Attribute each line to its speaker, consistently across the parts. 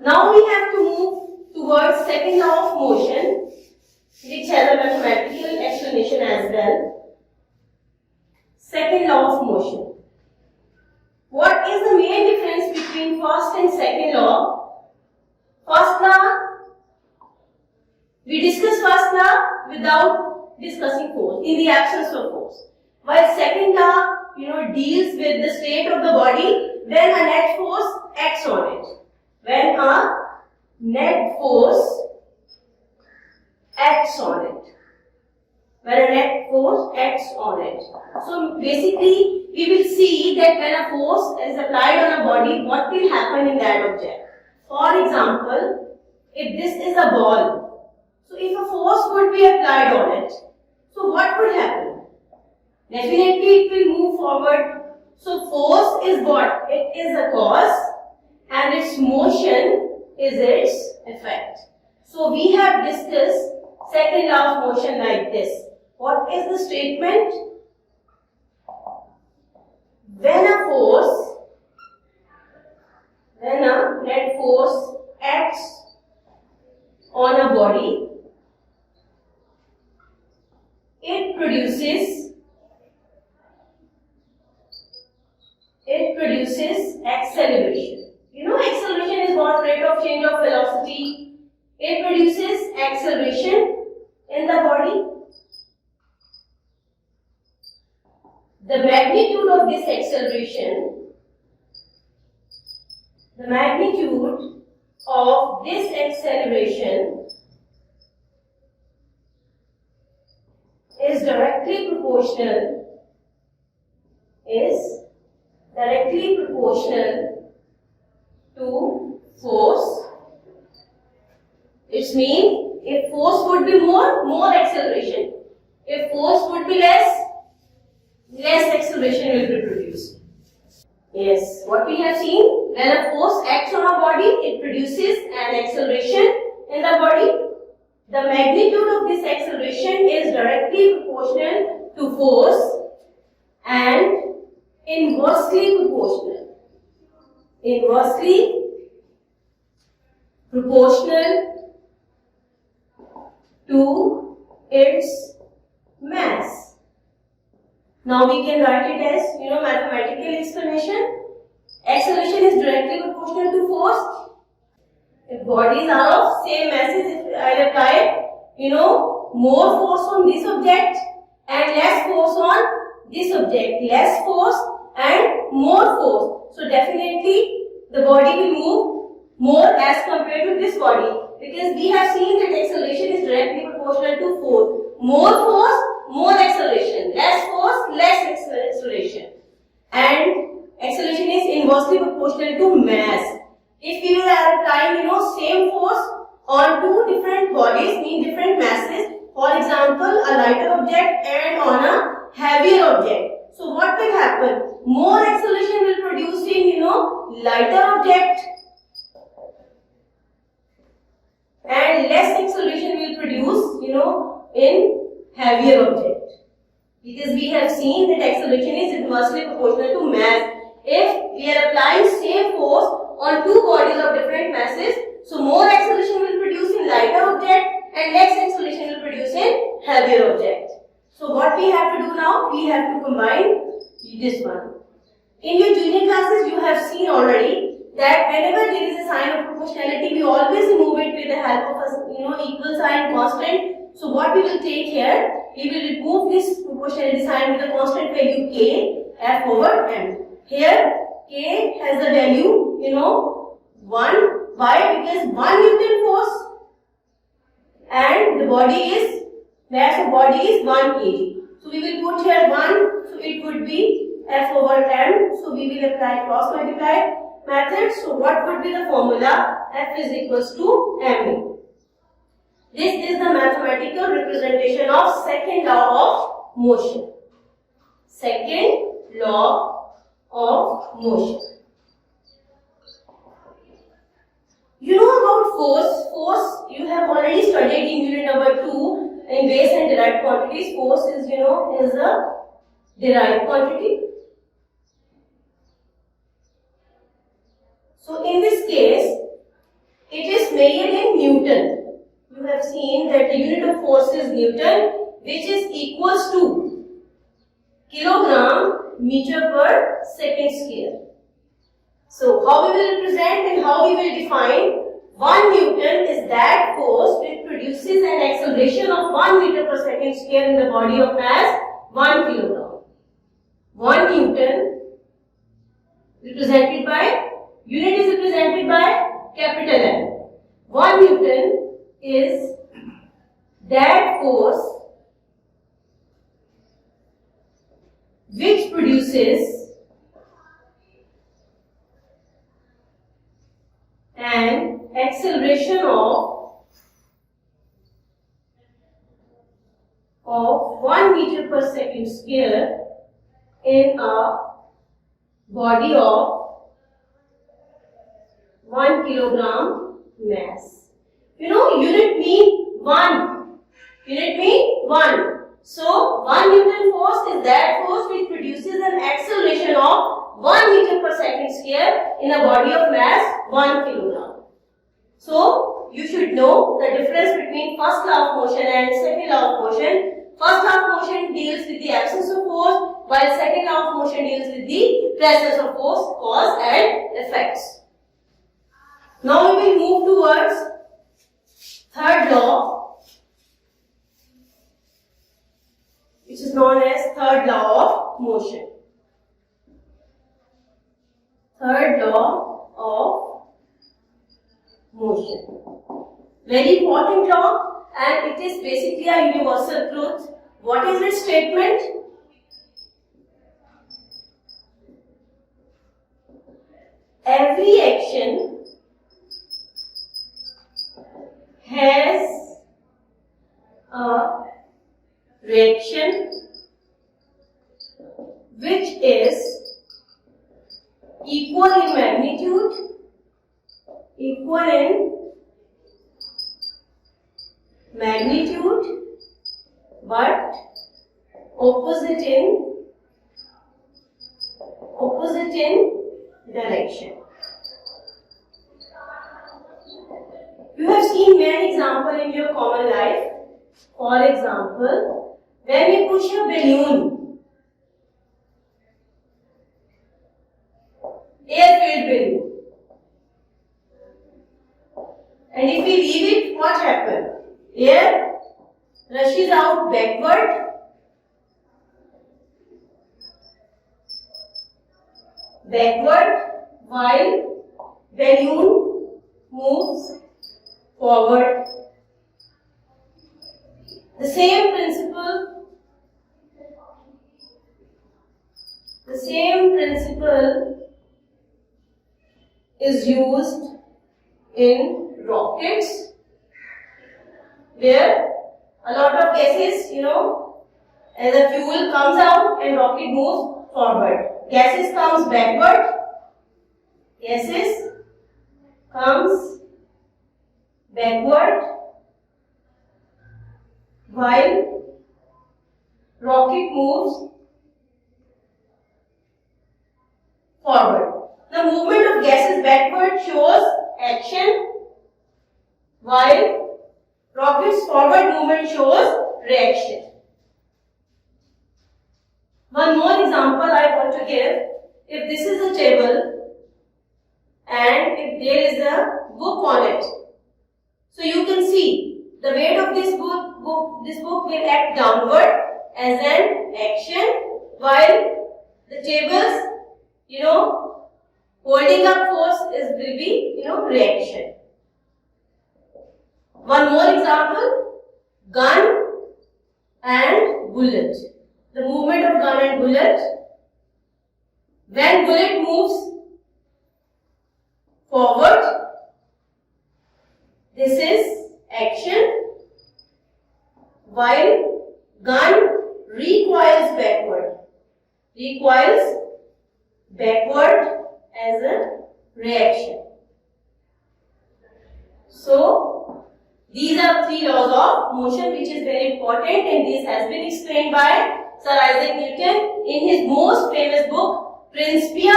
Speaker 1: Now we have to move towards second law of motion, which has a mathematical explanation as well. Second law of motion. What is the main difference between first and second law? First law, we discuss first law without discussing force, in the absence of force. While second law, deals with the state of the body when a net force acts on it. When a net force acts on it. When a net force acts on it. So basically, we will see that when a force is applied on a body, what will happen in that object. For example, if this is a ball, so if a force would be applied on it, so what would happen? Definitely it will move forward. So force is what? It is a cause and its motion is its effect. So we have discussed second law of motion like this. What is the statement? When a net force acts on a body, it produces acceleration. Acceleration is what? Rate of change of velocity. It produces acceleration in the body. The magnitude of this acceleration is directly proportional to force. It means if force would be more acceleration. If force would be less acceleration will be produced. Yes, what we have seen, when a force acts on a body, it produces an acceleration in the body. The magnitude of this acceleration is directly proportional to force and inversely proportional to its mass. Now we can write it as, mathematical explanation. Acceleration is directly proportional to force. If bodies are of same masses, if I apply, more force on this object and less force on this object, less force and more force. So definitely the body will move more as compared to this body, because we have seen that acceleration is directly proportional to force. More force, more acceleration. Less force, less acceleration. And acceleration is inversely proportional to mass. If we are applying, same force on two different bodies, mean different masses, for example, a lighter object and on a heavier object. So what will happen? More acceleration will produce in, lighter object, and less acceleration will produce, in heavier object. Because we have seen that acceleration is inversely proportional to mass. If we are applying same force on two bodies of different masses, so more acceleration will produce in lighter object and less acceleration will produce in heavier object. So what we have to do now? We have to combine this one. In your junior classes, you have seen already that whenever there is a sign of proportionality, we always remove it with the help of a equal sign constant. So what we will take here, we will remove this proportionality sign with a constant value k, f over m. Here k has the value 1. Why? Because 1 Newton force and the mass of body is 1 kg. So we will put here 1, so it would be f over m. So we will apply cross multiply method. So what would be the formula? F is equals to ma. This is the mathematical representation of second law of motion. Second law of motion. You know about force. Force you have already studied in unit number 2 in base and derived quantities. Force is a derived quantity. So in this case, it is measured in Newton. You have seen that the unit of force is Newton, which is equals to kilogram meter per second square. So how we will represent and how we will define 1 Newton is that force which produces an acceleration of 1 meter per second square in the body of mass 1 kilogram. 1 Newton represented by, unit is represented by capital N. 1 Newton is that force which produces an acceleration of 1 meter per second square in a body of 1 kilogram mass. You know, unit mean 1. Unit mean 1. So, 1 Newton force is that force which produces an acceleration of 1 meter per second square in a body of mass 1 kilogram. So, you should know the difference between first law of motion and second law of motion. First law of motion deals with the absence of force, while second law of motion deals with the presence of force, cause and effects. Now we will move towards third law, which is known as third law of motion. Third law of motion. Very important law, and it is basically a universal truth. What is its statement? Every action has a reaction which is equal in magnitude, but opposite in direction. You have seen many examples in your common life. For example, when we push a balloon, air-filled balloon, and if we leave it, what happens? Air rushes out backward, while balloon moves forward. The same principle is used in rockets, where a lot of gases, as a fuel comes out and rocket moves forward. Gases comes backward, while rocket moves forward. The movement of gases backward shows action, while rocket's forward movement shows reaction. One more example I want to give. If this is a table and if there is a book on it, so you can see the weight of this book will act downward as an action, while the tables, holding up force will be, reaction. One more example, gun and bullet. The movement of gun and bullet. When bullet moves forward, this is action, while gun recoils backward as a reaction. So, these are three laws of motion which is very important, and this has been explained by Sir Isaac Newton in his most famous book, Principia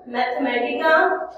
Speaker 1: Mathematica.